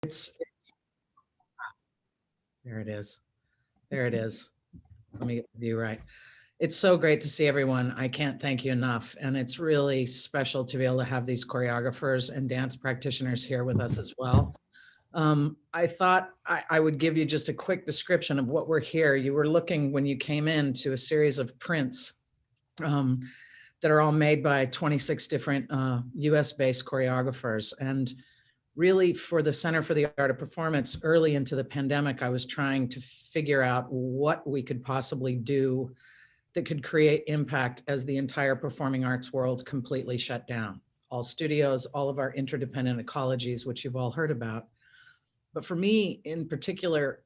It's there it is. There it is. Let me get the view right. It's so great to see everyone. I can't thank you enough. And it's really special to be able to have these choreographers and dance practitioners here with us as well. I thought I would give you just a quick description of what we're here. You were looking when you came in to a series of prints that are all made by 26 different US-based choreographers. And really for the Center for the Art of Performance, early into the pandemic, I was trying to figure out what we could possibly do that could create impact as the entire performing arts world completely shut down. All studios, all of our interdependent ecologies, which you've all heard about. But for me in particular,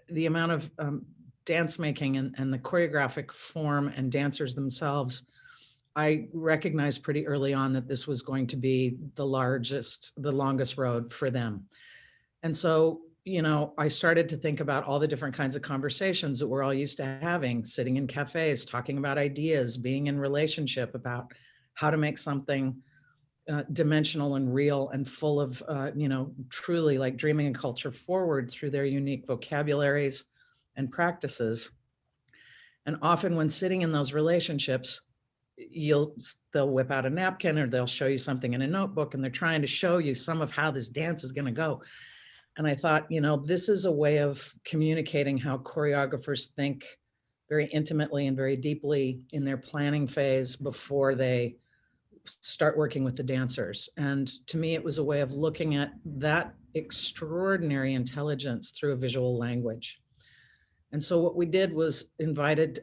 the amount of dance making and the choreographic form and dancers themselves, I recognized pretty early on that this was going to be the longest road for them. And so, you know, I started to think about all the different kinds of conversations that we're all used to having, sitting in cafes, talking about ideas, being in relationship about how to make something dimensional and real and full of, you know, truly like dreaming a culture forward through their unique vocabularies and practices. And often when sitting in those relationships, they'll whip out a napkin or they'll show you something in a notebook and they're trying to show you some of how this dance is going to go. And I thought, you know, this is a way of communicating how choreographers think very intimately and very deeply in their planning phase before they start working with the dancers. And to me, it was a way of looking at that extraordinary intelligence through a visual language. And so what we did was invited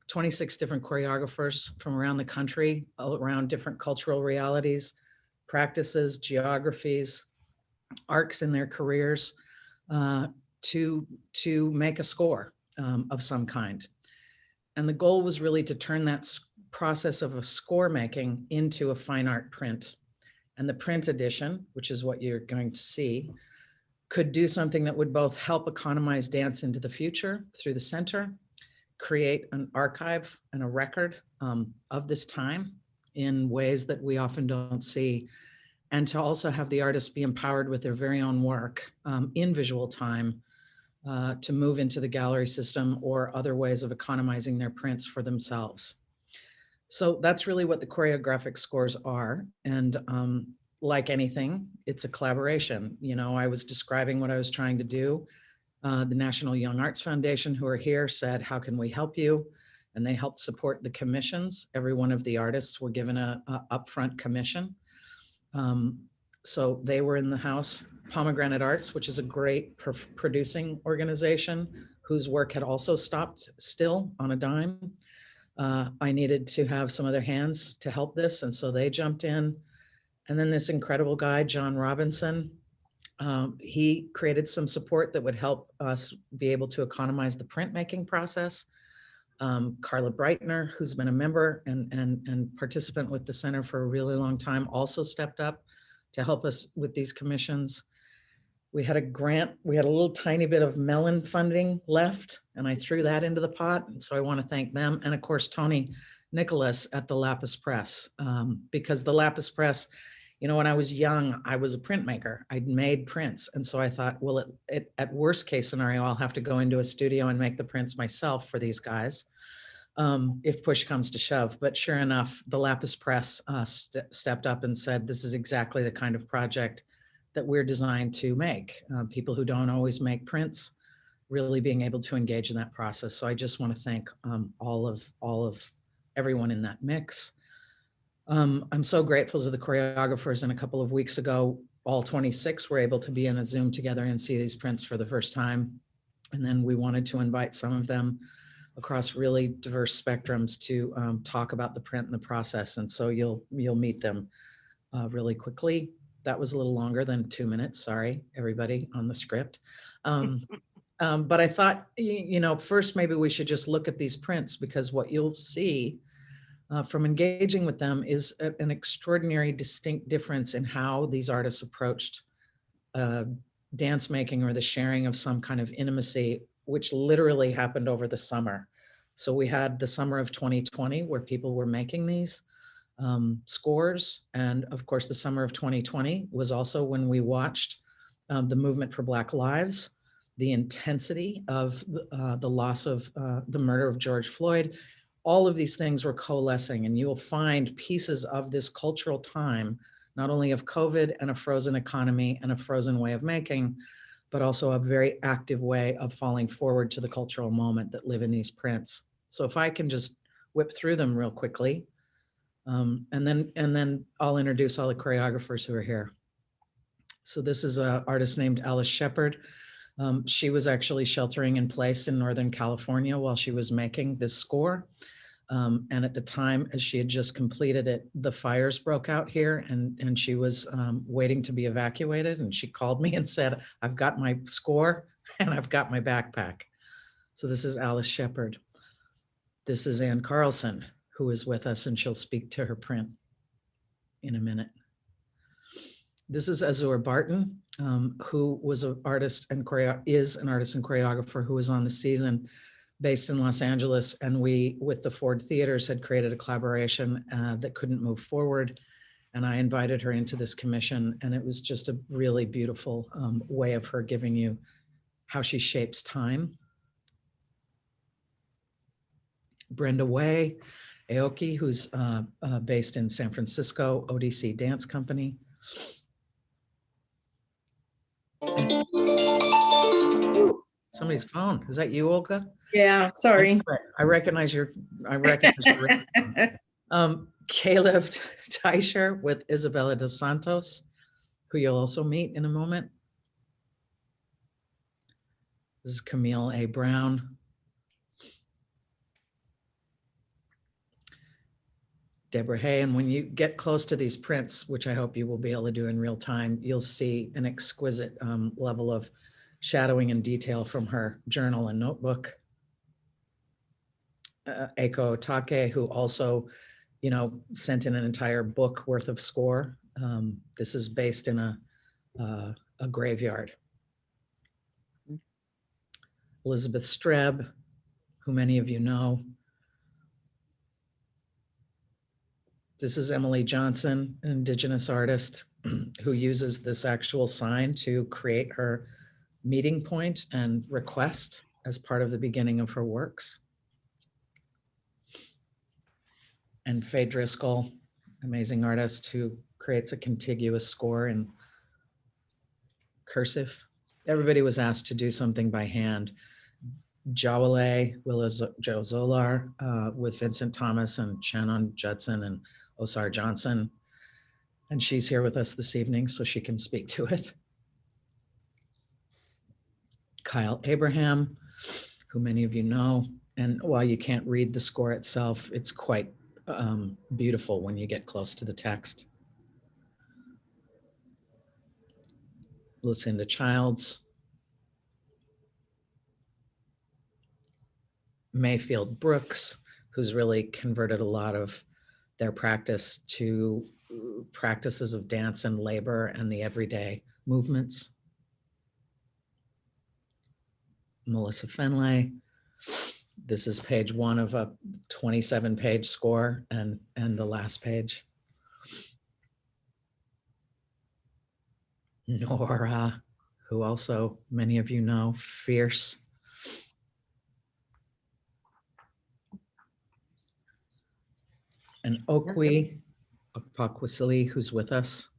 26 different choreographers from around the country, all around different cultural realities, practices, geographies, arcs in their careers, to make a score of some kind. And the goal was really to turn that process of a score making into a fine art print. And the print edition, which is what you're going to see, could do something that would both help economize dance into the future through the center, create an archive and a record of this time in ways that we often don't see, and to also have the artists be empowered with their very own work in visual time to move into the gallery system or other ways of economizing their prints for themselves. So that's really what the choreographic scores are. And like anything, it's a collaboration. You know, I was describing what I was trying to do. The National Young Arts Foundation, who are here, said, how can we help you? And they helped support the commissions. Every one of the artists were given a upfront commission. So they were in the house. Pomegranate Arts, which is a great producing organization whose work had also stopped still on a dime. I needed to have some other hands to help this, and so they jumped in. And then this incredible guy, John Robinson, he created some support that would help us be able to economize the printmaking process. Carla Breitner, who's been a member and participant with the center for a really long time, also stepped up to help us with these commissions. We had a grant, we had a little tiny bit of Mellon funding left, and I threw that into the pot. And so I want to thank them. And of course, Tony Nicholas at the Lapis Press, because the Lapis Press, you know, when I was young, I was a printmaker. I'd made prints. And so I thought, well, at worst case scenario, I'll have to go into a studio and make the prints myself for these guys, if push comes to shove. But sure enough, the Lapis Press stepped up and said, this is exactly the kind of project that we're designed to make. People who don't always make prints, really being able to engage in that process. So I just want to thank all of everyone in that mix. I'm so grateful to the choreographers, and a couple of weeks ago, all 26 were able to be in a Zoom together and see these prints for the first time. And then we wanted to invite some of them across really diverse spectrums to talk about the print and the process. And so you'll meet them really quickly. That was a little longer than 2 minutes. Sorry, everybody on the script. But I thought, you know, first maybe we should just look at these prints, because what you'll see from engaging with them is an extraordinary distinct difference in how these artists approached dance making or the sharing of some kind of intimacy, which literally happened over the summer. So we had the summer of 2020 where people were making these scores. And of course, the summer of 2020 was also when we watched the movement for Black lives, the intensity of the loss of the murder of George Floyd. All of these things were coalescing, and you will find pieces of this cultural time, not only of COVID and a frozen economy and a frozen way of making, but also a very active way of falling forward to the cultural moment that live in these prints. So if I can just whip through them real quickly, and then I'll introduce all the choreographers who are here. So this is an artist named Alice Shepard. She was actually sheltering in place in Northern California while she was making this score. And at the time, as she had just completed it, the fires broke out here, and she was waiting to be evacuated. And she called me and said, I've got my score and I've got my backpack. So this is Alice Shepard. This is Ann Carlson, who is with us, and she'll speak to her print in a minute. This is Azur Barton, who was an artist and is an artist and choreographer who was on the season based in Los Angeles. And we, with the Ford Theaters, had created a collaboration that couldn't move forward. And I invited her into this commission, and it was just a really beautiful way of her giving you how she shapes time. Brenda Way, Aoki, who's based in San Francisco, ODC Dance Company. Somebody's phone. Is that you, Olga? Yeah, sorry. I recognize your Caleb Teicher with Isabella dos Santos, who you'll also meet in a moment. This is Camille A. Brown. Deborah Hay, and when you get close to these prints, which I hope you will be able to do in real time, you'll see an exquisite level of shadowing and detail from her journal and notebook. Eiko Take, who also, sent in an entire book worth of score. This is based in a graveyard. Elizabeth Streb, who many of you know. This is Emily Johnson, an Indigenous artist who uses this actual sign to create her meeting point and request as part of the beginning of her works. And Faye Driscoll, amazing artist who creates a contiguous score in cursive. Everybody was asked to do something by hand. Jawole, Joe Zollar, with Vincent Thomas and Shannon Judson and Osar Johnson. And she's here with us this evening, so she can speak to it. Kyle Abraham, who many of you know. And while you can't read the score itself, it's quite beautiful when you get close to the text. Lucinda Childs. Mayfield Brooks, who's really converted a lot of their practice to practices of dance and labor and the everyday movements. Melissa Fenley. This is page 1 of a 27-page score and the last page. Nora, who also many of you know, fierce. And Okwui Okpokwasili, who's with us.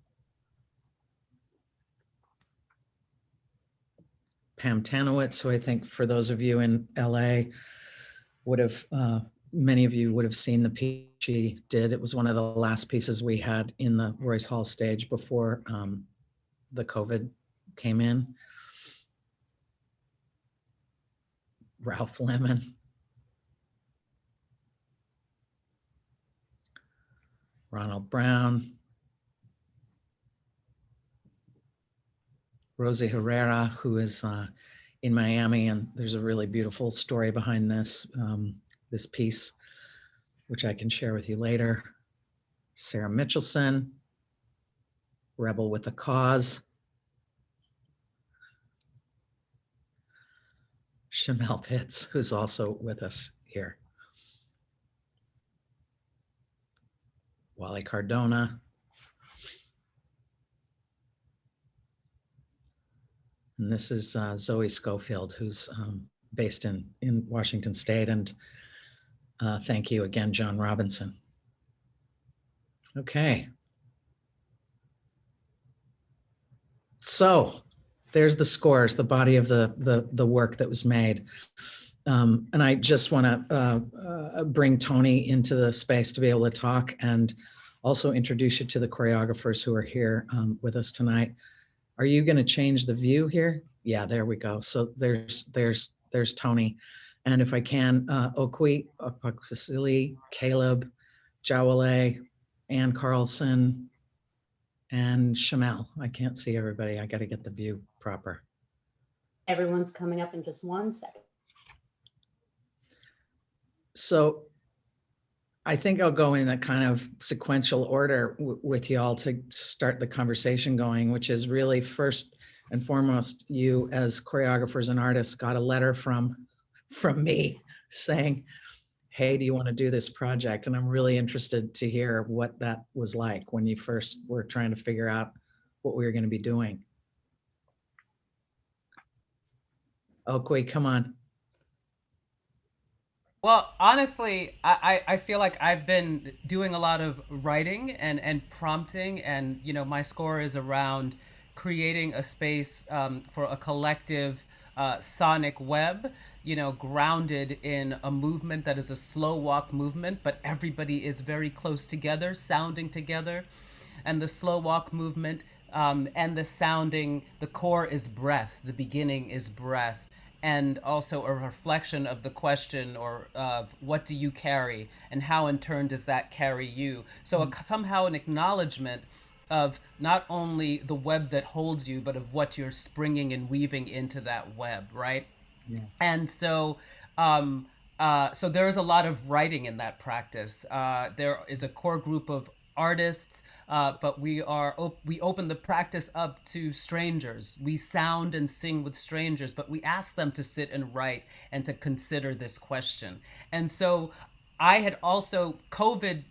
Pam Tanowitz, who I think for those of you in LA would have, many of you would have seen the piece she did. It was one of the last pieces we had in the Royce Hall stage before the COVID came in. Ralph Lemon. Ronald Brown. Rosie Herrera, who is in Miami, and there's a really beautiful story behind this, this piece, which I can share with you later. Sarah Mitchelson, Rebel with a Cause. Shamel Pitts, who's also with us here. Wally Cardona. And this is Zoe Schofield, who's based in Washington State. And thank you again, John Robinson. Okay. So there's the scores, the body of the work that was made. And I just want to bring Tony into the space to be able to talk and also introduce you to the choreographers who are here with us tonight. Are you going to change the view here? Yeah, there we go. So there's Tony. And if I can, Okwui Okpokwasili, Caleb, Jawole, Ann Carlson, and Shamel. I can't see everybody. I got to get the view proper. Everyone's coming up in just 1 second. So I think I'll go in a kind of sequential order with y'all to start the conversation going, which is really first and foremost, you as choreographers and artists got a letter from me saying, hey, do you want to do this project? And I'm really interested to hear what that was like when you first were trying to figure out what we were going to be doing. Okwui, come on. Well, honestly, I feel like I've been doing a lot of writing and prompting, and my score is around creating a space for a collective sonic web, grounded in a movement that is a slow walk movement, but everybody is very close together, sounding together. And the slow walk movement and the sounding, the core is breath, the beginning is breath. And also a reflection of the question or of what do you carry and how in turn does that carry you? So somehow an acknowledgement of not only the web that holds you, but of what you're springing and weaving into that web, right? Yeah. And so so there is a lot of writing in that practice. There is a core group of artists, but we open the practice up to strangers. We sound and sing with strangers, but we ask them to sit and write and to consider this question. And so I had also, COVID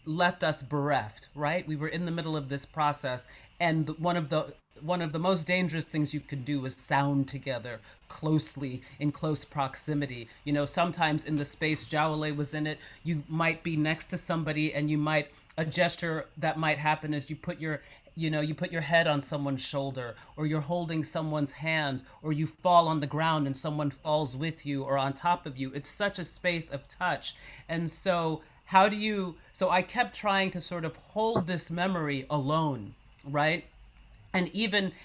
left us bereft, right? We were in the middle of this process, and one of the most dangerous things you can do is sound together closely, in close proximity. Sometimes in the space Jawole was in it, you might be next to somebody and a gesture that might happen is you put your head on someone's shoulder, or you're holding someone's hand, or you fall on the ground and someone falls with you or on top of you. It's such a space of touch. And so so I kept trying to sort of hold this memory alone, right? And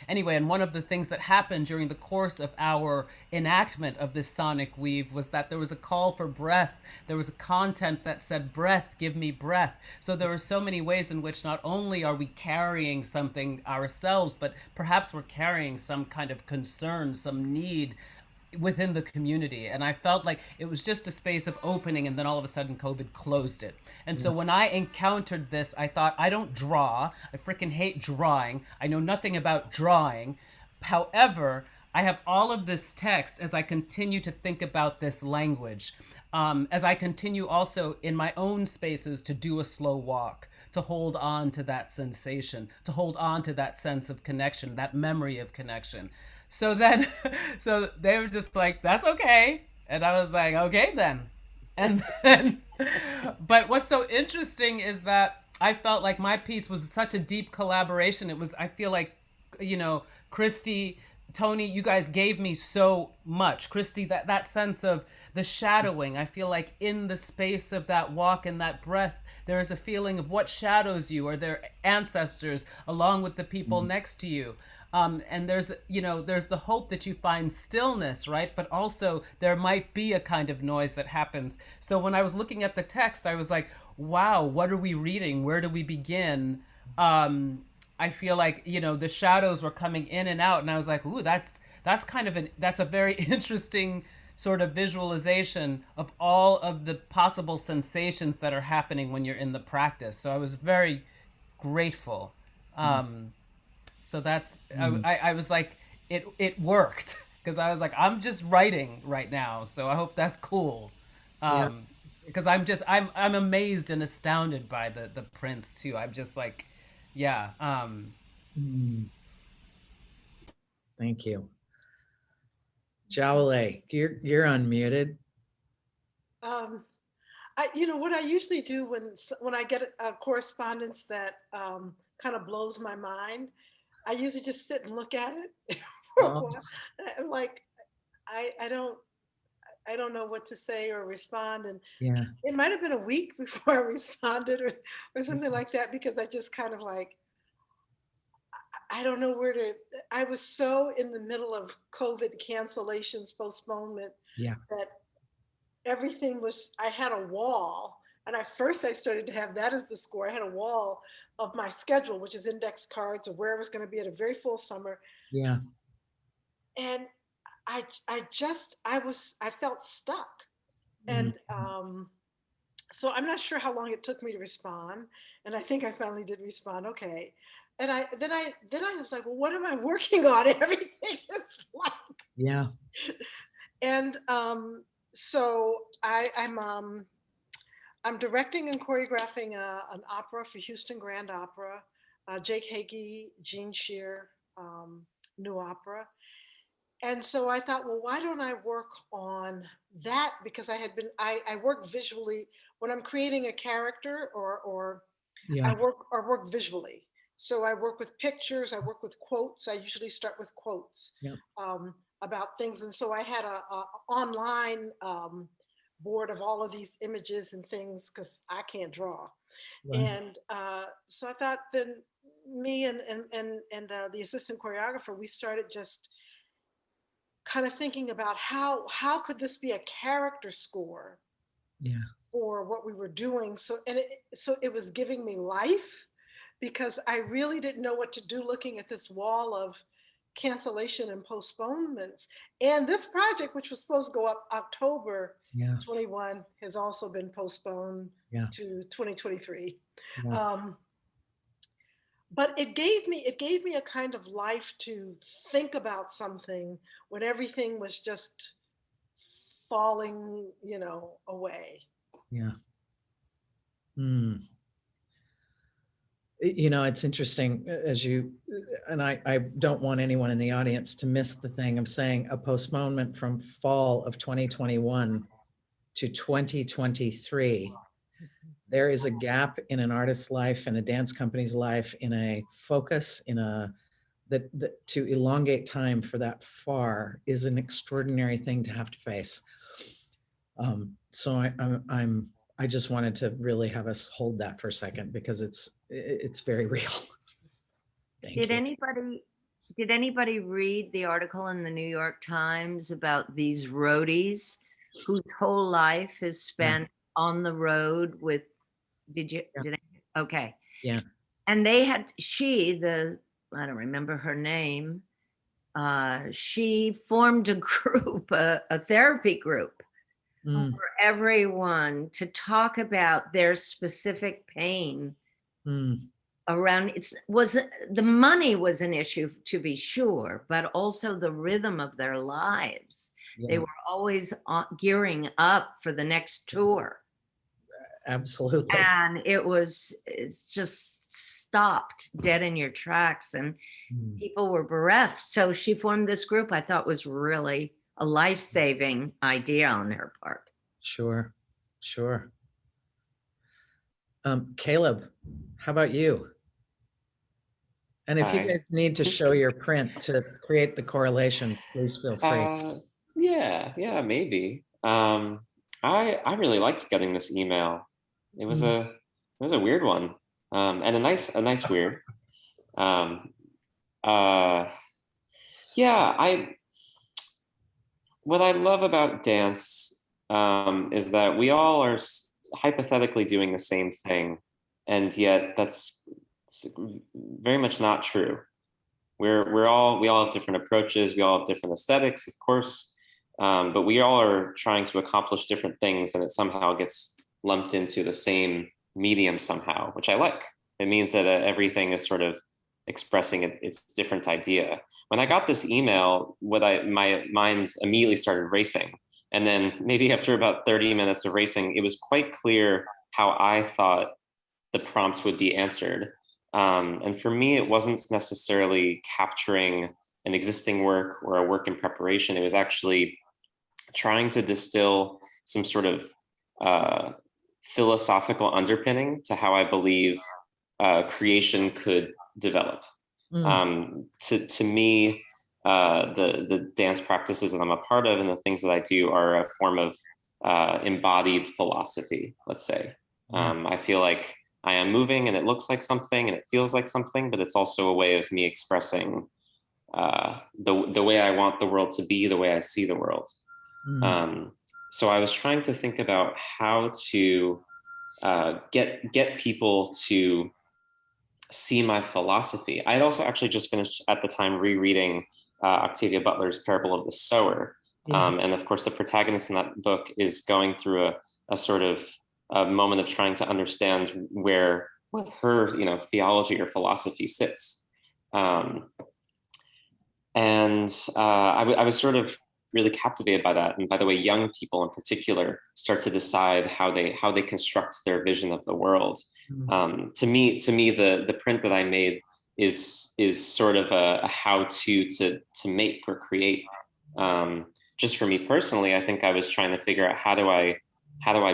and one of the things that happened during the course of our enactment of this sonic weave was that there was a call for breath. There was a content that said, breath, give me breath. So there are so many ways in which not only are we carrying something ourselves, but perhaps we're carrying some kind of concern, some need within the community. And I felt like it was just a space of opening, and then all of a sudden COVID closed it. And so when I encountered this, I thought, I don't draw. I freaking hate drawing. I know nothing about drawing. However, I have all of this text as I continue to think about this language, as I continue also in my own spaces to do a slow walk, to hold on to that sensation, to hold on to that sense of connection, that memory of connection. So then, so they were just like, that's okay. And I was like, okay then. And then, but what's so interesting is that I felt like my piece was such a deep collaboration. I feel like, Kristy, Tony, you guys gave me so much. Kristy, that sense of the shadowing, I feel like in the space of that walk and that breath, there is a feeling of what shadows you, or their ancestors, along with the people next to you. And there's the hope that you find stillness, right? But also there might be a kind of noise that happens. So when I was looking at the text, I was like, wow, what are we reading? Where do we begin? I feel like, the shadows were coming in and out, and I was like, ooh, that's a very interesting sort of visualization of all of the possible sensations that are happening when you're in the practice. So I was very grateful. So that's, I was like, it worked, because I was like, I'm just writing right now. So I hope that's cool. Because I'm amazed and astounded by the prints too. I'm just like, yeah. Thank you. Jawole, you're unmuted. What I usually do when I get a correspondence that kind of blows my mind, I usually just sit and look at it for a Oh, while. I'm like, I don't know what to say or respond, and yeah. it might have been a week before I responded or something like that, because I just kind of like, I don't know where to. I was so in the middle of COVID cancellations, postponement, Yeah. that everything was, I had a wall. And at first I started to have that as the score. I had a wall of my schedule, which is index cards of where I was going to be at a very full summer. Yeah. And I felt stuck. And so I'm not sure how long it took me to respond. And I think I finally did respond. Okay. And then I was like, well, what am I working on? Everything is like, Yeah. and so I'm directing and choreographing an opera for Houston Grand Opera, Jake Hagee, Gene Shear, new opera. And so I thought, well, why don't I work on that? Because I work visually when I'm creating a character, or Yeah. I work visually. So I work with pictures, I work with quotes. I usually start with quotes Yeah. about things. And so I had a online board of all of these images and things, because I can't draw. Right. And so I thought, then me and the assistant choreographer, we started just kind of thinking about how could this be a character score Yeah. for what we were doing. So it was giving me life, because I really didn't know what to do looking at this wall of cancellation and postponements. And this project, which was supposed to go up October Yeah. 21, has also been postponed Yeah. to 2023. Yeah. But it gave me a kind of life to think about something when everything was just falling, away. Yeah. It's interesting as and I don't want anyone in the audience to miss the thing of saying a postponement from fall of 2021 to 2023. There is a gap in an artist's life and a dance company's life, in a focus, that to elongate time for that far is an extraordinary thing to have to face. So I just wanted to really have us hold that for a second, because it's very real. Thank Did you. anybody read the article in the New York Times about these roadies whose whole life is spent on the road with, okay. Yeah. And they had, I don't remember her name. She formed a group, a therapy group for everyone to talk about their specific pain around. The money was an issue, to be sure, but also the rhythm of their lives. Yeah. They were always gearing up for the next tour. Absolutely. And it's just stopped dead in your tracks, and people were bereft. So she formed this group. I thought was really a life-saving idea on her part. Sure. Caleb, how about you? And if you Hi. guys need to show your print to create the correlation, please feel free. Yeah, maybe. I really liked getting this email. It was a weird one, and a nice weird. Yeah, what I love about dance is that we all are hypothetically doing the same thing, and yet that's very much not true. We all have different approaches. We all have different aesthetics, of course, but we all are trying to accomplish different things, and it somehow gets lumped into the same medium somehow, which I like. It means that everything is sort of expressing its different idea. When I got this email, my mind immediately started racing. And then maybe after about 30 minutes of racing, it was quite clear how I thought the prompt would be answered. And for me, it wasn't necessarily capturing an existing work or a work in preparation. It was actually trying to distill some sort of philosophical underpinning to how I believe creation could develop. To me, the dance practices that I'm a part of and the things that I do are a form of embodied philosophy, let's say. I feel like I am moving and it looks like something and it feels like something, but it's also a way of me expressing the way I want the world to be, the way I see the world. So I was trying to think about how to get people to see my philosophy. I had also actually just finished at the time rereading Octavia Butler's Parable of the Sower. And of course, the protagonist in that book is going through a sort of a moment of trying to understand where her, theology or philosophy sits. I was sort of really captivated by that. And by the way, young people in particular start to decide how they construct their vision of the world. To me, the print that I made is sort of a how-to to make or create. Just for me personally, I think I was trying to figure out how do I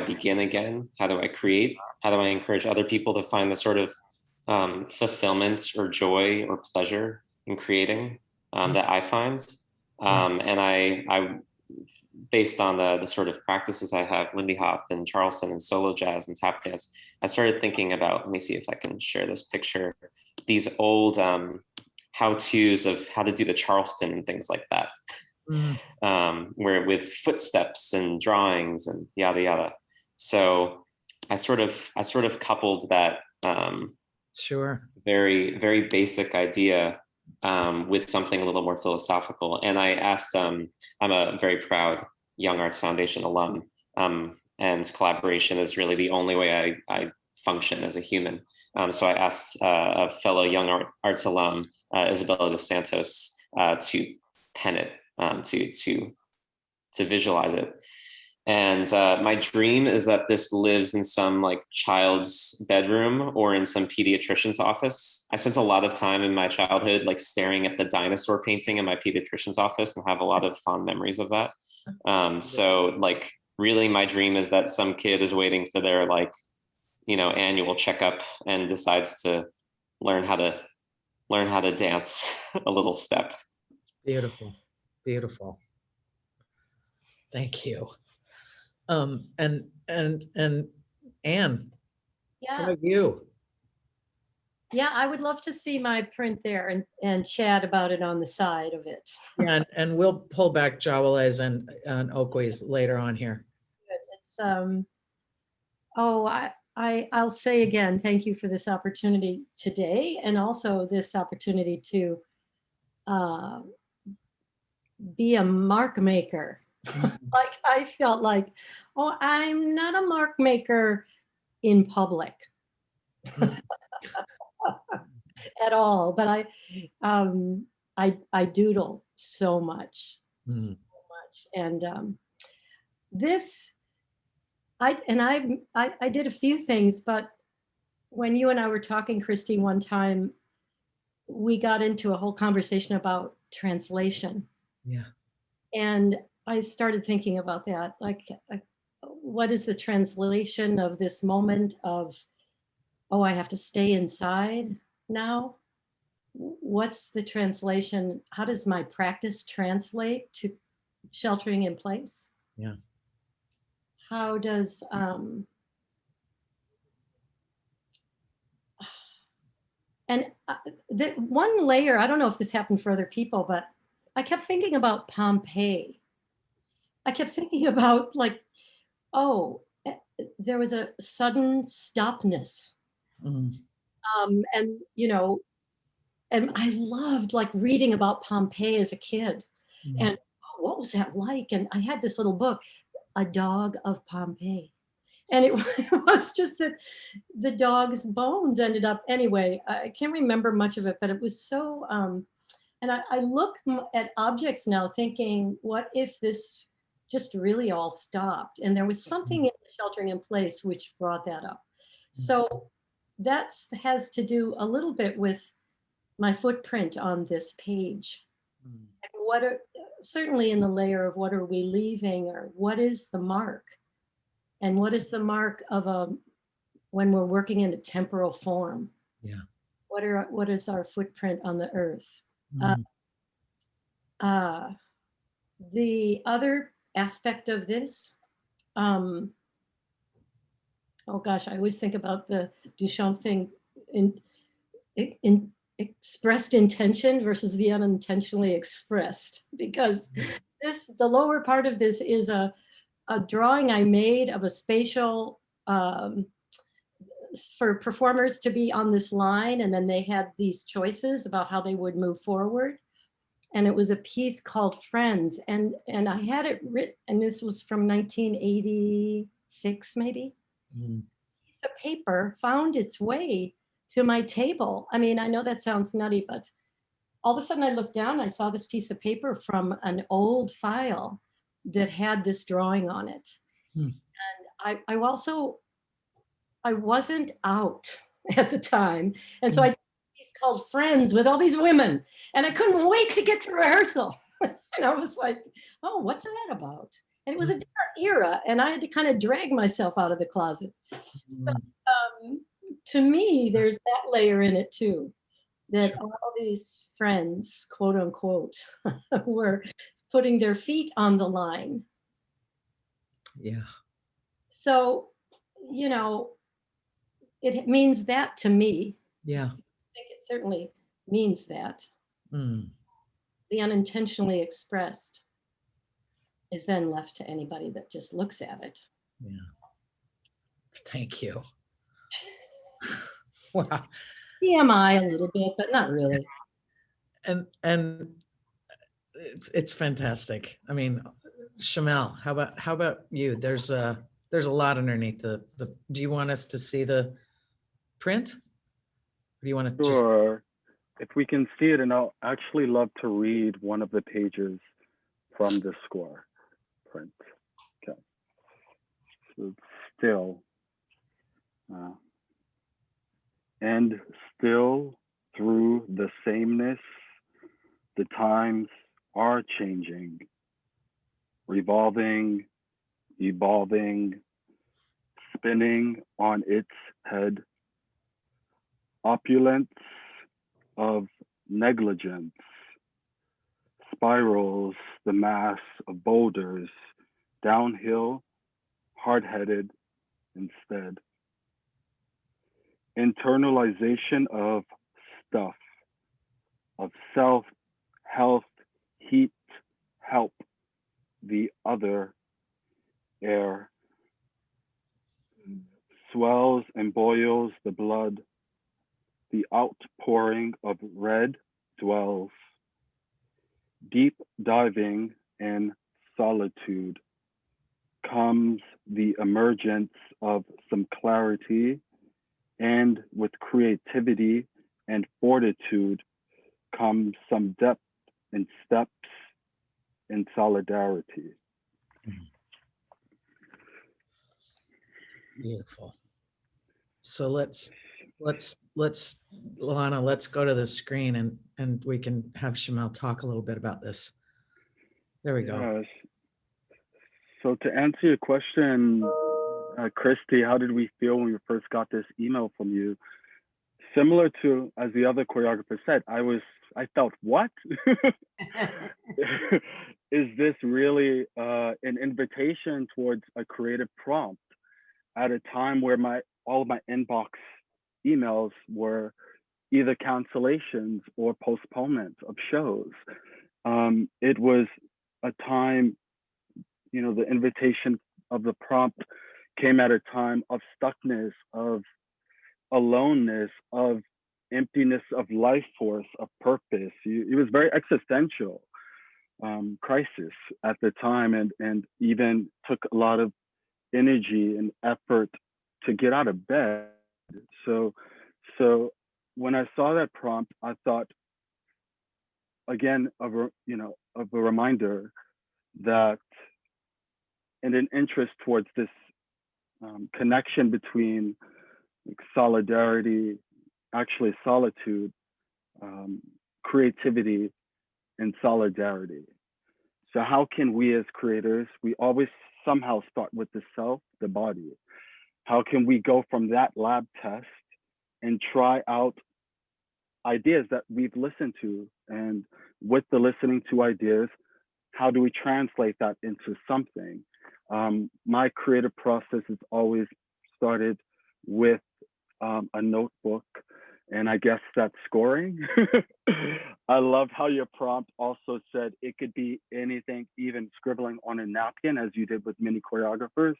begin again? How do I create? How do I encourage other people to find the sort of fulfillment or joy or pleasure in creating that I find? And I, based on the sort of practices I have, Lindy Hop and Charleston and solo jazz and tap dance, I started thinking about, let me see if I can share this picture, these old how-tos of how to do the Charleston and things like that. Where with footsteps and drawings and yada yada. So I sort of coupled that very, very basic idea with something a little more philosophical. And I asked, I'm a very proud Young Arts Foundation alum, and collaboration is really the only way I function as a human. So I asked a fellow Young Arts alum, Isabella dos Santos, to pen it. To visualize it. And my dream is that this lives in some like child's bedroom or in some pediatrician's office. I spent a lot of time in my childhood like staring at the dinosaur painting in my pediatrician's office and have a lot of fond memories of that. So like really my dream is that some kid is waiting for their like, annual checkup and decides to learn how to dance a little step. Beautiful. Beautiful. Thank you. And Anne, how about you? Yeah, I would love to see my print there and chat about it on the side of it. Yeah, and we'll pull back Jawole's and Okwi's later on here. It's I'll say again, thank you for this opportunity today, and also this opportunity to be a mark maker. Like I felt like, I'm not a mark maker in public at all, but I doodle so much, and I did a few things, but when you and I were talking, Kristy, one time, we got into a whole conversation about translation. Yeah. And I started thinking about that, like, what is the translation of this moment of, I have to stay inside now? What's the translation? How does my practice translate to sheltering in place? Yeah. How does, and the one layer, I don't know if this happened for other people, but I kept thinking about Pompeii. I kept thinking about like, there was a sudden stopness. And, and I loved like reading about Pompeii as a kid. And what was that like? And I had this little book, A Dog of Pompeii. And it was just that the dog's bones ended up, anyway, I can't remember much of it, but it was so, and I look at objects now thinking, what if this just really all stopped? And there was something in the sheltering in place which brought that up. So that has to do a little bit with my footprint on this page. Mm. What are, certainly in the layer of what are we leaving, or what is the mark, and what is the mark of a, when we're working in a temporal form, Yeah. what is our footprint on the earth? Mm. Uh, the other aspect of this, oh gosh, I always think about the Duchamp thing, in expressed intention versus the unintentionally expressed, because the lower part of this is a drawing I made of a spatial, for performers to be on this line, and then they had these choices about how they would move forward. And it was a piece called Friends, and I had it written, and this was from 1986 maybe. Mm. Piece of paper found its way to my table. I mean, I know that sounds nutty, but all of a sudden I looked down, I saw this piece of paper from an old file that had this drawing on it. Hmm. And I wasn't out at the time. And so I did a piece called Friends with all these women, and I couldn't wait to get to rehearsal. And I was like, oh, what's that about? And it was a different era, and I had to kind of drag myself out of the closet. So, to me, there's that layer in it too, that Sure. all these friends, quote unquote, were putting their feet on the line. Yeah. So, you know, it means that to me. Yeah. I think it certainly means that. Mm. The unintentionally expressed is then left to anybody that just looks at it. Yeah. Thank you. Wow. TMI a little bit, but not really. And it's fantastic. I mean, Shamel, how about you? There's a lot underneath the, do you want us to see the print? Or do you want to just? Sure. If we can see it, and I'll actually love to read one of the pages from the score print. Okay. So it's still, and still through the sameness, the times are changing, revolving, evolving, spinning on its head, opulence of negligence spirals the mass of boulders downhill, hard-headed instead. Internalization of stuff, of self, health, heat, help, the other, air, swells and boils the blood, the outpouring of red dwells, deep diving in solitude comes the emergence of some clarity, and with creativity and fortitude comes some depth and steps in solidarity. Beautiful. So let's Lana, let's go to the screen and we can have Shamel talk a little bit about this. There we go. Yes. So to answer your question, Kristy, how did we feel when we first got this email from you? Similar to, as the other choreographer said, I felt, what? Is this really an invitation towards a creative prompt at a time where all of my inbox emails were either cancellations or postponements of shows? It was a time, the invitation of the prompt came at a time of stuckness, of aloneness, of emptiness of life force, of purpose. It was very existential crisis at the time, and even took a lot of energy and effort to get out of bed. So when I saw that prompt, I thought again of a reminder that, and an interest towards this connection between solidarity, actually solitude, creativity, and solidarity. So how can we as creators, we always somehow start with the self, the body. How can we go from that lab test and try out ideas that we've listened to? And with the listening to ideas, how do we translate that into something? My creative process has always started with a notebook, and I guess that's scoring. I loved how your prompt also said it could be anything, even scribbling on a napkin, as you did with many choreographers.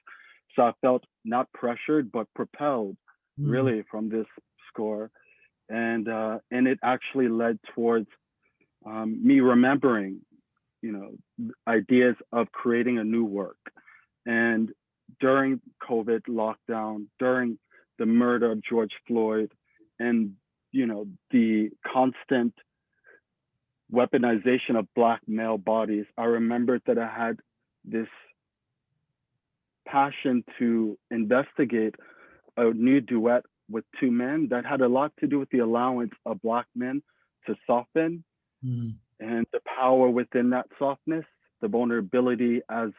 So I felt not pressured, but propelled really from this score. And it actually led towards me remembering, you know, ideas of creating a new work. And during COVID lockdown, during the murder of George Floyd, and, you know, the constant weaponization of Black male bodies, I remembered that I had this passion to investigate a new duet with two men that had a lot to do with the allowance of Black men to soften and the power within that softness, the vulnerability as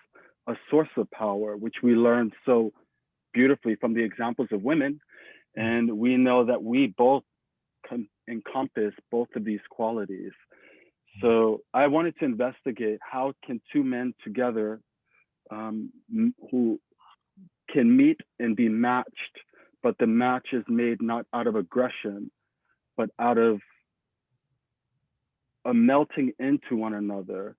a source of power, which we learned so beautifully from the examples of women. And we know that we both encompass both of these qualities. So I wanted to investigate how can two men together who can meet and be matched, but the match is made not out of aggression, but out of a melting into one another,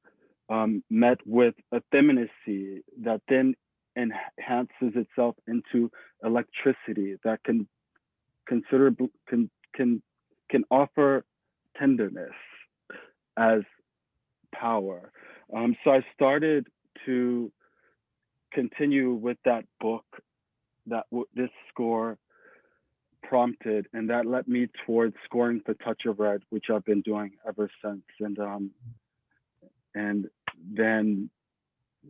met with effeminacy that then enhances itself into electricity that can considerably can offer tenderness as power. So I started to continue with that book that this score prompted, and that led me towards scoring for Touch of Red, which I've been doing ever since. And then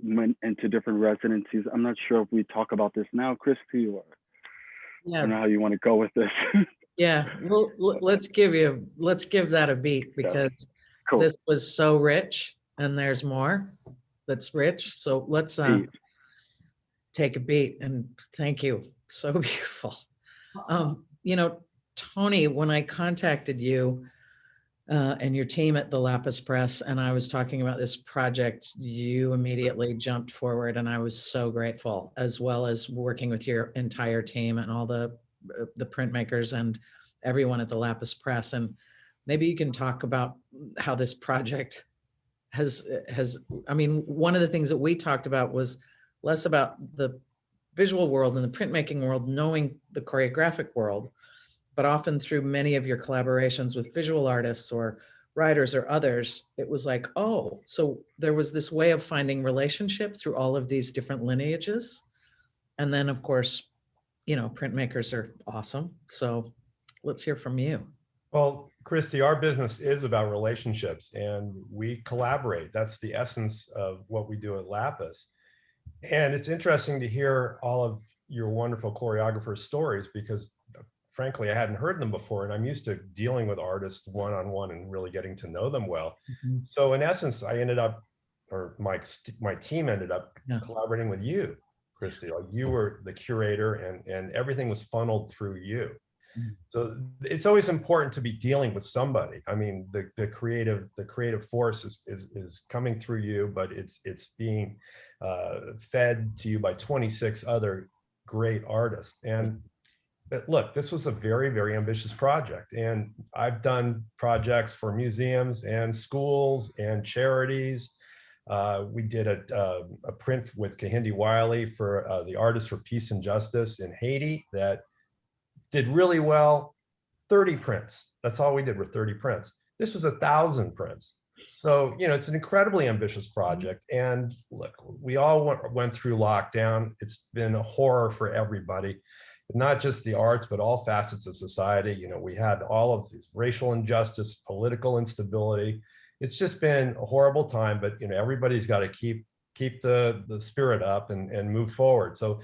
went into different residencies. I'm not sure if we talk about this now, Kristy, or I don't know how you want to go with this. Yeah, well, let's give that a beat, because Cool. this was so rich, and there's more that's rich. So let's take a beat, and thank you. So beautiful. You know, Tony, when I contacted you and your team at the Lapis Press, and I was talking about this project, you immediately jumped forward, and I was so grateful, as well as working with your entire team and all the printmakers and everyone at the Lapis Press. And maybe you can talk about how this project has, I mean, one of the things that we talked about was less about the visual world and the printmaking world, knowing the choreographic world, but often through many of your collaborations with visual artists or writers or others, it was like, oh, so there was this way of finding relationship through all of these different lineages. And then, of course, you know, printmakers are awesome. So let's hear from you. Well, Kristy, our business is about relationships, and we collaborate. That's the essence of what we do at Lapis. And it's interesting to hear all of your wonderful choreographers' stories, because frankly, I hadn't heard them before, and I'm used to dealing with artists one-on-one and really getting to know them well. So in essence, I ended up, or my team ended up collaborating with you, Kristy. Like, you were the curator, and everything was funneled through you. So it's always important to be dealing with somebody. I mean, the creative force is coming through you, but it's being fed to you by 26 other great artists. And look, this was a very, very ambitious project. And I've done projects for museums and schools and charities. We did a print with Kehinde Wiley for the Artists for Peace and Justice in Haiti that did really well. 30 prints. That's all we did, were 30 prints. This was 1,000 prints. So, you know, it's an incredibly ambitious project. And look, we all went through lockdown. It's been a horror for everybody, not just the arts, but all facets of society. You know, we had all of these racial injustice, political instability. It's just been a horrible time, but, you know, everybody's got to keep the spirit up and move forward. So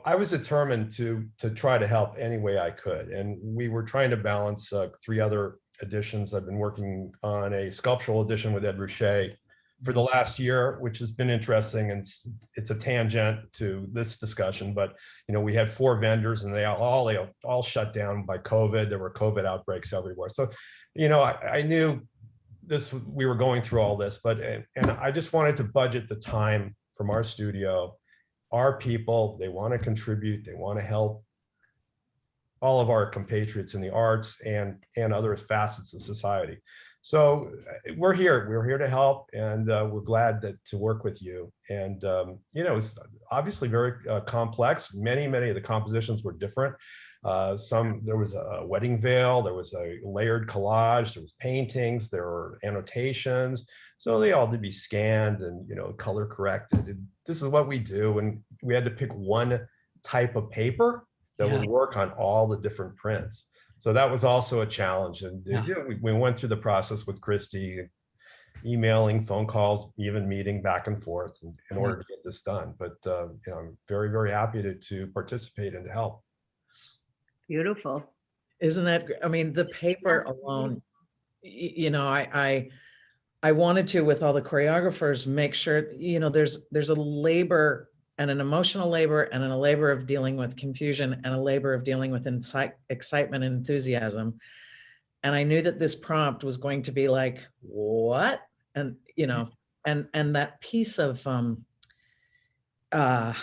I was determined to try to help any way I could. And we were trying to balance 3 other editions. I've been working on a sculptural edition with Ed Ruscha for the last year, which has been interesting, and it's a tangent to this discussion. But we had 4 vendors, and they all shut down by COVID. There were COVID outbreaks everywhere. So, I knew we were going through all this, and I just wanted to budget the time from our studio. Our people, they want to contribute, they want to help all of our compatriots in the arts and other facets of society. So we're here to help, and we're glad to work with you. And it's obviously very complex. Many of the compositions were different. There was a wedding veil, there was a layered collage, there was paintings, there were annotations. So they all had to be scanned and color corrected. And this is what we do, and we had to pick one type of paper that would work on all the different prints. So that was also a challenge. And we went through the process with Kristy, emailing, phone calls, even meeting back and forth in order to get this done. But I'm very, very happy to participate and to help. Beautiful. Isn't that, I mean, the paper alone, I wanted to, with all the choreographers, make sure, there's a labor and an emotional labor and a labor of dealing with confusion and a labor of dealing with excitement and enthusiasm. And I knew that this prompt was going to be like, what? And, and that piece of, I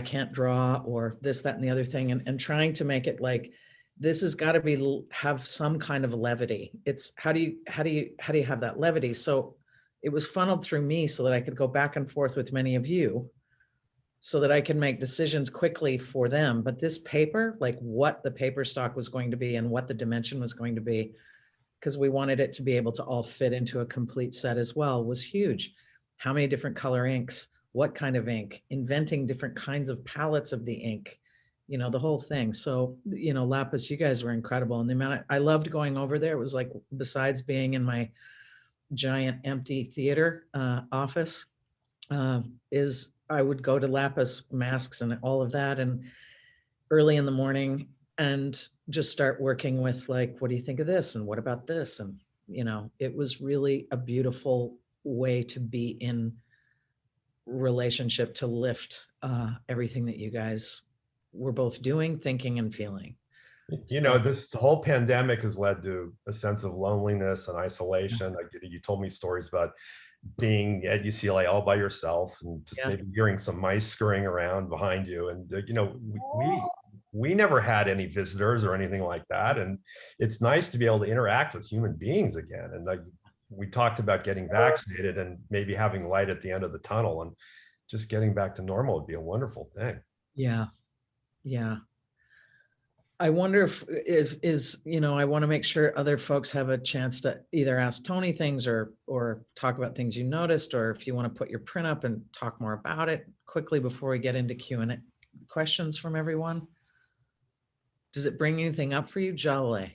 can't draw, or this, that, and the other thing, and trying to make it like, this has got to have some kind of levity. It's how do you have that levity? So it was funneled through me so that I could go back and forth with many of you, so that I can make decisions quickly for them. But this paper, like what the paper stock was going to be and what the dimension was going to be, because we wanted it to be able to all fit into a complete set as well, was huge. How many different color inks? What kind of ink? Inventing different kinds of palettes of the ink, the whole thing. So, Lapis, you guys were incredible. And the amount I loved going over there. It was like, besides being in my giant empty theater office, I would go to Lapis masks and all of that, and early in the morning, and just start working with like, what do you think of this? And what about this? And, it was really a beautiful way to be in relationship to lift everything that you guys were both doing, thinking, and feeling. This whole pandemic has led to a sense of loneliness and isolation. Like, you told me stories about being at UCLA all by yourself, and just maybe hearing some mice scurrying around behind you. And we never had any visitors or anything like that. And it's nice to be able to interact with human beings again. And like we talked about getting vaccinated and maybe having light at the end of the tunnel, and just getting back to normal would be a wonderful thing. Yeah. I wonder if I want to make sure other folks have a chance to either ask Tony things or talk about things you noticed, or if you want to put your print up and talk more about it quickly before we get into Q&A questions from everyone. Does it bring anything up for you, Jawole?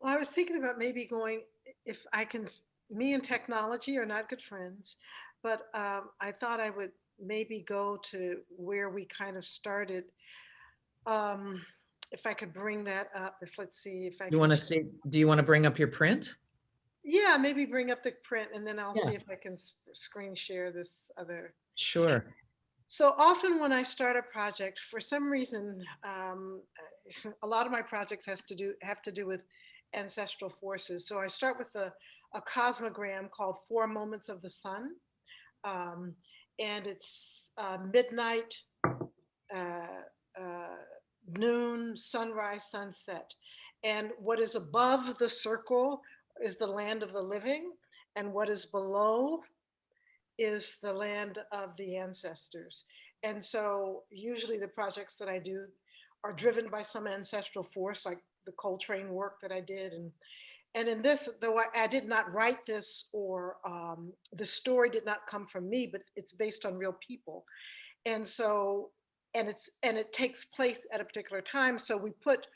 Well, I was thinking about maybe going, if I can, me and technology are not good friends, but I thought I would maybe go to where we kind of started. If I could bring that up, let's see if I do you want to bring up your print? Yeah, maybe bring up the print, and then I'll see if I can screen share this other. Sure. So often when I start a project, for some reason, a lot of my projects have to do with ancestral forces. So I start with a cosmogram called 4 Moments of the Sun. And it's midnight, noon, sunrise, sunset. And what is above the circle is the land of the living, and what is below is the land of the ancestors. And so usually the projects that I do are driven by some ancestral force, like the Coltrane work that I did. And in this, though I did not write this, or the story did not come from me, but it's based on real people. And so, and it takes place at a particular time. So we put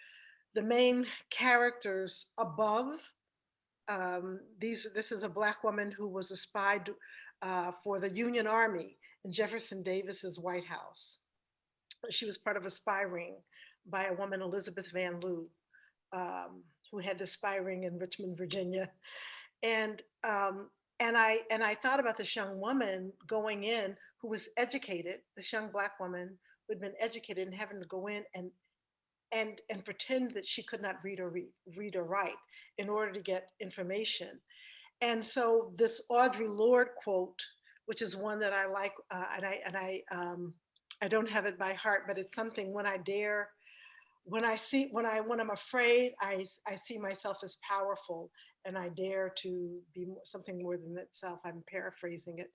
the main characters above. This is a Black woman who was a spy for the Union Army in Jefferson Davis's White House. She was part of a spy ring by a woman, Elizabeth Van Loo. who had the spy ring in Richmond, Virginia. And I thought about this young woman going in who was educated, this young Black woman who had been educated and having to go in and pretend that she could not read or write in order to get information. And so this Audre Lorde quote, which is one that I like, I don't have it by heart, but it's something: when I'm afraid, I see myself as powerful, and I dare to be something more than itself. I'm paraphrasing it.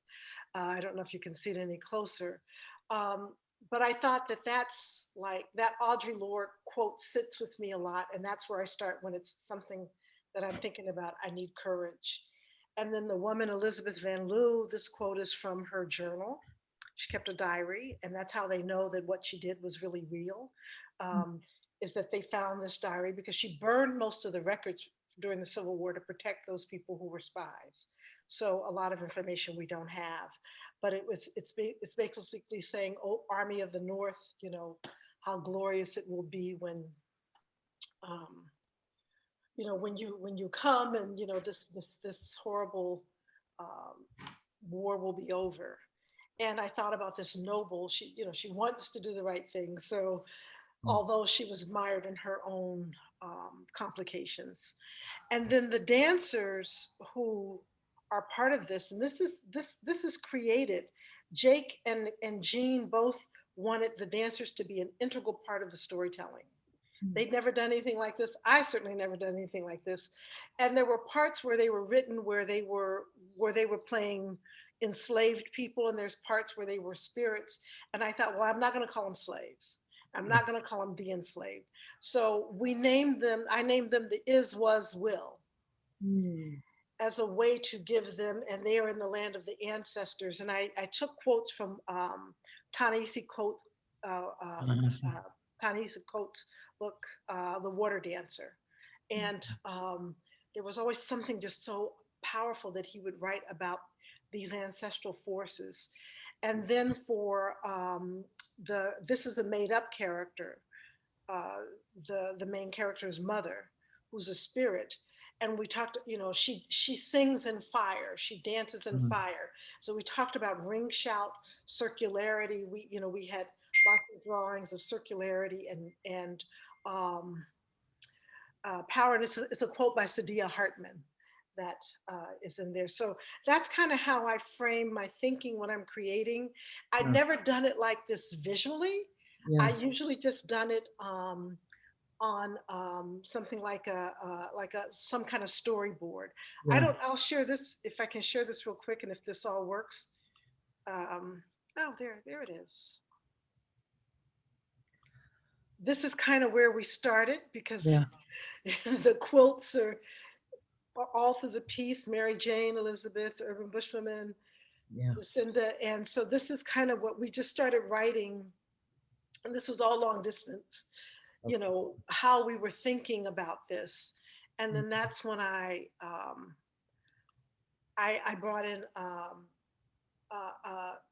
I don't know if you can see it any closer. But I thought that's like, that Audre Lorde quote sits with me a lot. And that's where I start when it's something that I'm thinking about. I need courage. And then the woman, Elizabeth Van Leeuw, this quote is from her journal. She kept a diary, and that's how they know that what she did was really real, is that they found this diary because she burned most of the records during the Civil War to protect those people who were spies. So a lot of information we don't have, but it's basically saying, oh, Army of the North, you know, how glorious it will be when, you know, when you come, and, you know, this horrible war will be over. And I thought about this noble, she wants to do the right thing. So although she was mired in her own complications. And then the dancers who are part of this, and this is created. Jake and Jean both wanted the dancers to be an integral part of the storytelling. They'd never done anything like this. I certainly never done anything like this. And there were parts where they were written where they were playing enslaved people, and there's parts where they were spirits. And I thought, well, I'm not going to call them slaves. I'm not going to call them the enslaved. So I named them the is, was, will, as a way to give them, and they are in the land of the ancestors. And I took quotes from Ta-Nehisi Coates' book, The Water Dancer. And there was always something just so powerful that he would write about these ancestral forces. And then for this is a made up character, the main character's mother, who's a spirit. And we talked, you know, she sings in fire, she dances in fire. So we talked about ring shout, circularity. We had lots of drawings of circularity and power. And it's a quote by Sadia Hartman that is in there. So that's kind of how I frame my thinking when I'm creating. I'd never done it like this visually. I usually just done it on something like some kind of storyboard. I'll share this, if I can share this real quick, and if this all works. There it is. This is kind of where we started, because the quilts are all through the piece: Mary Jane, Elizabeth, Urban Bushwoman, Lucinda. And so this is kind of what we just started writing. And this was all long distance, you know, how we were thinking about this. And then that's when I brought in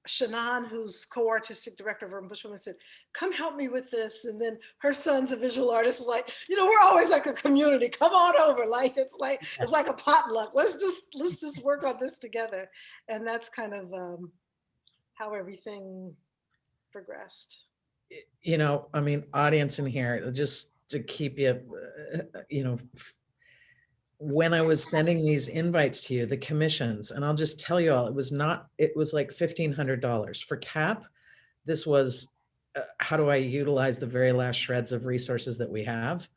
Shannon, who's co-artistic director of Urban Bushwoman, said, come help me with this. And then her son's a visual artist, is like, you know, we're always like a community, come on over. Like, it's like a potluck. Let's just work on this together. And that's kind of how everything progressed. You know, I mean, audience in here, just to keep you, you know, when I was sending these invites to you, the commissions, and I'll just tell you all, it was like $1,500 for CAP. This was, how do I utilize the very last shreds of resources that we have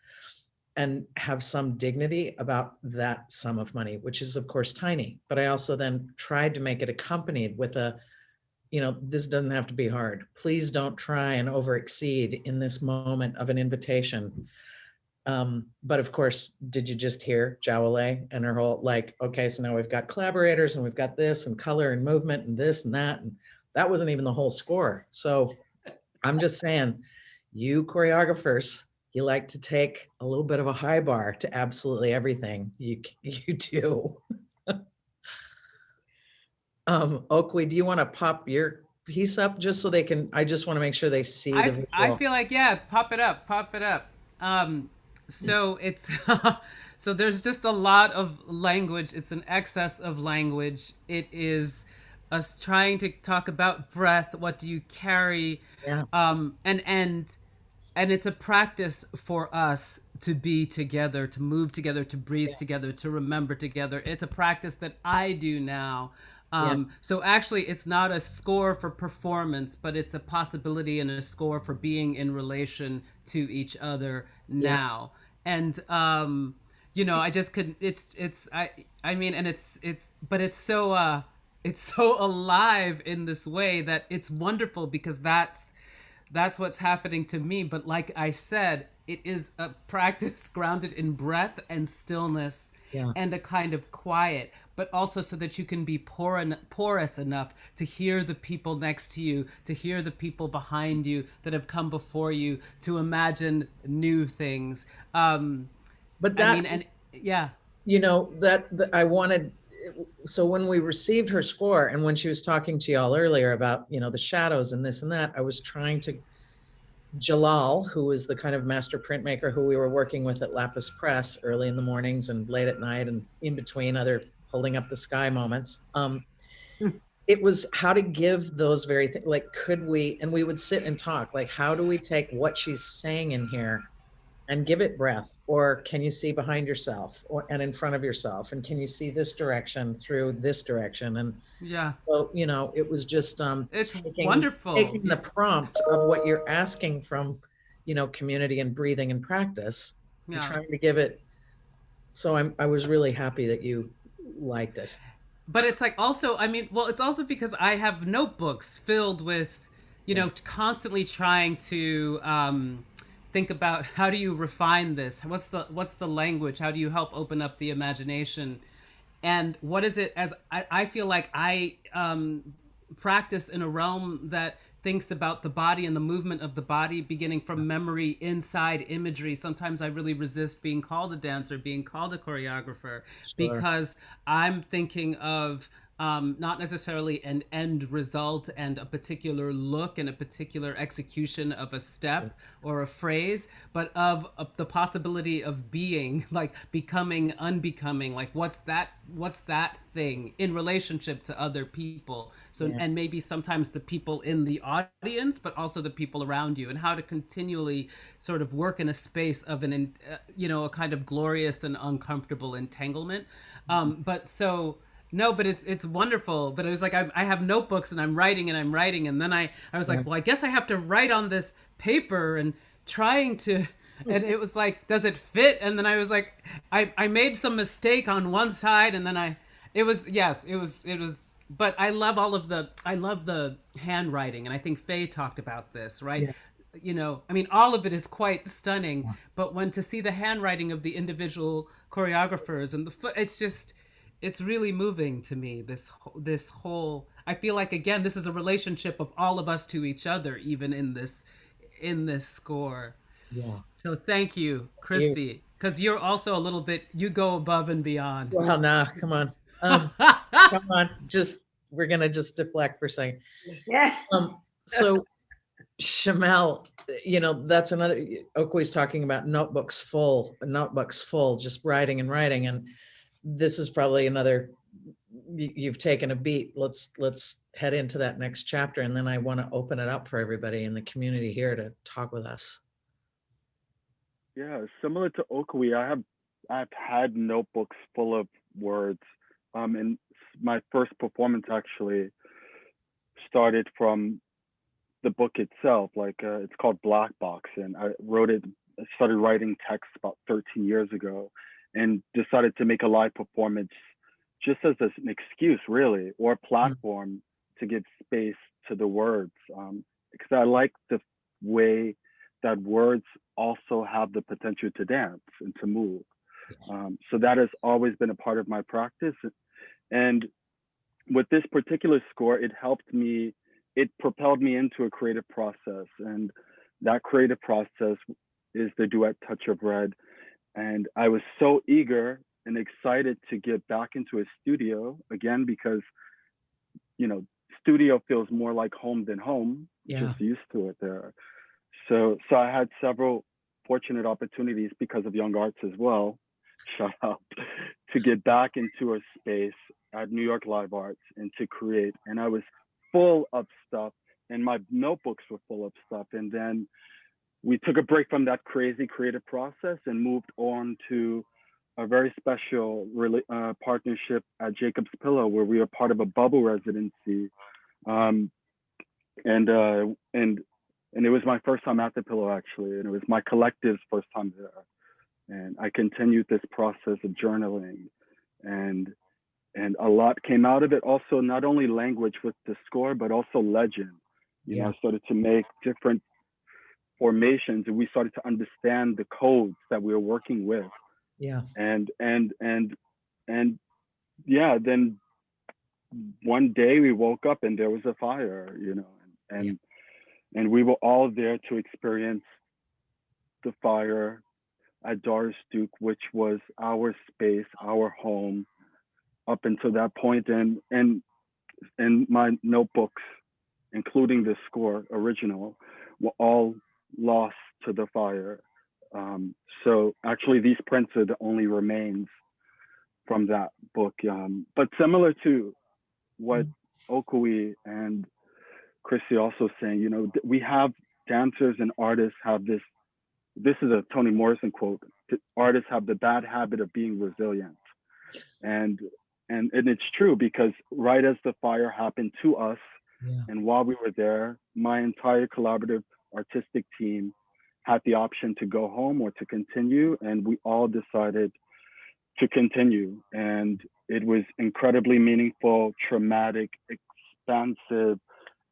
and have some dignity about that sum of money, which is of course tiny, but I also then tried to make it accompanied with a, you know, this doesn't have to be hard. Please don't try and over exceed in this moment of an invitation. But of course, did you just hear Jawole and her whole, like, okay, so now we've got collaborators and we've got this and color and movement and this and that wasn't even the whole score. So I'm just saying, you choreographers, you like to take a little bit of a high bar to absolutely everything you do. Okwui, do you want to pop your piece up just so they can, I just want to make sure they see the visual. I feel like, yeah, pop it up. So it's so there's just a lot of language. It's an excess of language. It is us trying to talk about breath. What do you carry? Yeah. And it's a practice for us to be together, to move together, to breathe together, to remember together. It's a practice that I do now. So actually, it's not a score for performance, but it's a possibility and a score for being in relation to each other now. And I just couldn't. I mean, and but it's so alive in this way that it's wonderful, because that's what's happening to me. But like I said, it is a practice grounded in breath and stillness and a kind of quiet, but also so that you can be porous enough to hear the people next to you, to hear the people behind you that have come before you, to imagine new things. But that, I mean, and yeah. that I wanted, so when we received her score and when she was talking to y'all earlier about, the shadows and this and that, I was trying to, Jawole, who was the kind of master printmaker who we were working with at Lapis Press early in the mornings and late at night and in between other holding up the sky moments. It was how to give those very things, like, could we, and we would sit and talk, like, how do we take what she's saying in here and give it breath? Or can you see behind yourself and in front of yourself? And can you see this direction through this direction? And so, it was just It's wonderful. taking the prompt of what you're asking from, community and breathing and practice and trying to give it. So I was really happy that you liked it. But it's like also, I mean, well, it's also because I have notebooks filled with, constantly trying to think about how do you refine this? What's the language? How do you help open up the imagination? And what is it, as I feel like I practice in a realm that thinks about the body and the movement of the body, beginning from memory inside imagery. Sometimes I really resist being called a dancer, being called a choreographer, because I'm thinking of not necessarily an end result and a particular look and a particular execution of a step or a phrase, but of the possibility of being, like becoming, unbecoming, like what's that thing in relationship to other people. So, and maybe sometimes the people in the audience, but also the people around you, and how to continually sort of work in a space of a kind of glorious and uncomfortable entanglement. But it's wonderful. But it was like, I have notebooks and I'm writing. And then I was like, well, I guess I have to write on this paper and trying to, and it was like, does it fit? And then I was like, I made some mistake on one side, and then it was, but I love I love the handwriting. And I think Faye talked about this, right? Yes. I mean, all of it is quite stunning, but when to see the handwriting of the individual choreographers and it's really moving to me, this whole, I feel like, again, this is a relationship of all of us to each other, even in this score. Yeah. So thank you, Kristy, because you're also a little bit, you go above and beyond. Well, nah, come on. Come on. We're going to just deflect for a second. Yeah. So Shamel, that's another, Okwi's talking about notebooks full, just writing and writing. And this is probably another, you've taken a beat. Let's head into that next chapter. And then I want to open it up for everybody in the community here to talk with us. Yeah, similar to Okwui, I've had notebooks full of words. And my first performance actually started from the book itself. Like it's called Black Box, and I started writing text about 13 years ago, and decided to make a live performance just as an excuse, really, or a platform to give space to the words. Because I like the way that words also have the potential to dance and to move. So that has always been a part of my practice. And with this particular score, it propelled me into a creative process. And that creative process is the duet Touch of Red. And I was so eager and excited to get back into a studio again, because, studio feels more like home than home. Just used to it there. So I had several fortunate opportunities because of Young Arts as well, shout out, to get back into a space at New York Live Arts and to create. And I was full of stuff, and my notebooks were full of stuff. And then we took a break from that crazy creative process and moved on to a very special partnership at Jacob's Pillow, where we were part of a bubble residency. And it was my first time at the Pillow, actually, and it was my collective's first time there. And I continued this process of journaling, and a lot came out of it. Also, not only language with the score, but also legend. You know, I started to make different formations, and we started to understand the codes that we were working with. Yeah. And yeah, then one day we woke up and there was a fire, you know, and we were all there to experience the fire at Doris Duke, which was our space, our home up until that point. And my notebooks, including the score original, were all lost to the fire. So actually these prints are the only remains from that book. But similar to what Okwui and Kristy also saying, you know, we have dancers and artists have this is a Toni Morrison quote, artists have the bad habit of being resilient. And it's true, because right as the fire happened to us, and while we were there, my entire collaborative artistic team had the option to go home or to continue, and we all decided to continue. And it was incredibly meaningful, traumatic, expansive,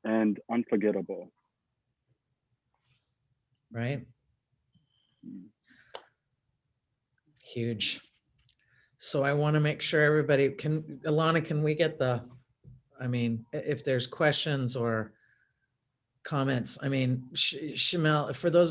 and unforgettable. Right. Huge. So I want to make sure everybody can, Alana, can we get the, I mean, if there's questions or comments, I mean, Shamel, for those